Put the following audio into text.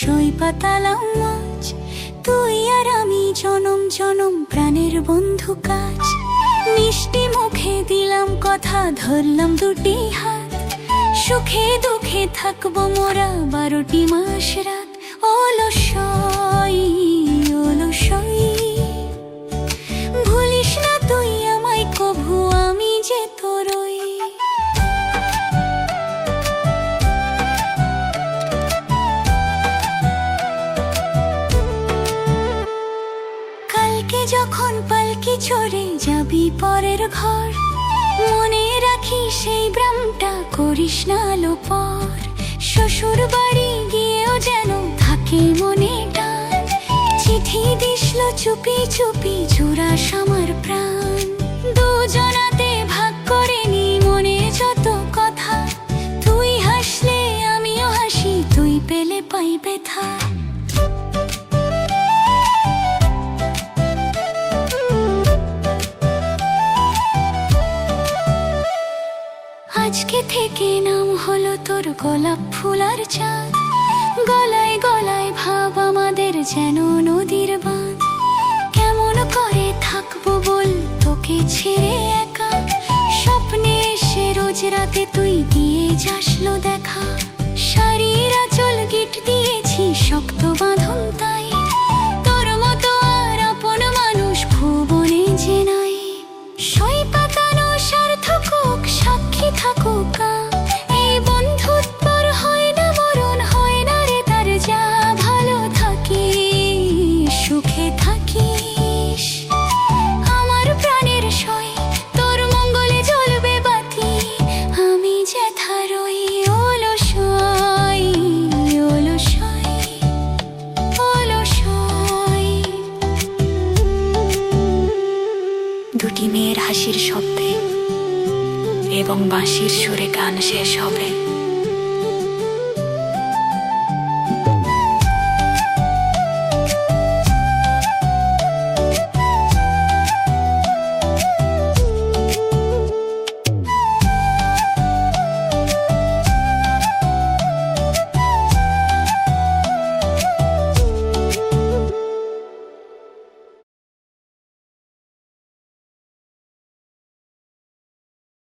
সই পাতালাম আজ, তুই আর আমি জনম জনম প্রাণের বন্ধু কাজ। মিষ্টি মুখে দিলাম কথা, ধরলাম দুটি হাত, সুখে দুঃখে থাকবো মোরা 12টি মাস রাত। অলসই অলসই, ভুলিস না তুই আমায় কভু, আমি যে তোরই। কালকে যখন পালকি চড়ে যাবি পরের ঘর, মনে রাখি সেই ব্রামটা করিস না লোপর। শ্বশুর বাড়ি গিয়েও যেন থাকে মনে টান, চিঠি দিসলো চুপি চুপি জুড়াস আমার প্রাণ। দুজনাতে ভাগ করে নি মনে যত কথা, তুই হাসলে আমিও হাসি, তুই পেলে পাই ব্যথা। আজকে থেকে নাম হলো তোর গোলাপ ফুল আর চাঁদ, গলায় গলায় ভাব আমাদের যেন নদীর বাঁধ। কেমন করে থাকবো বল তোকে ছেড়ে একা, স্বপ্নে এসে রোজ রাতে তুই দিয়ে যাসলো দেখা। শাড়ির আঁচল গিট দিয়েছি শক্ত বাঁধন তাই, তোর মতো আর আপন মানুষ ভুবনে যে নাই। সই পাতানো সার্থক হোক, সাক্ষী থাকুক এই বন্ধুত্বর, হয় না মরণ হয় না রে তার। যা ভালো থাকিস সুখে থাকিস, আমার প্রাণের সই তোর মঙ্গলে জ্বলবে বাতি, আমি যেথা রই। অলসই অলসই অলসই। দুটি মেয়ের হাসির শব্দে এবং বাঁশির সুরে গান শেষ হবে।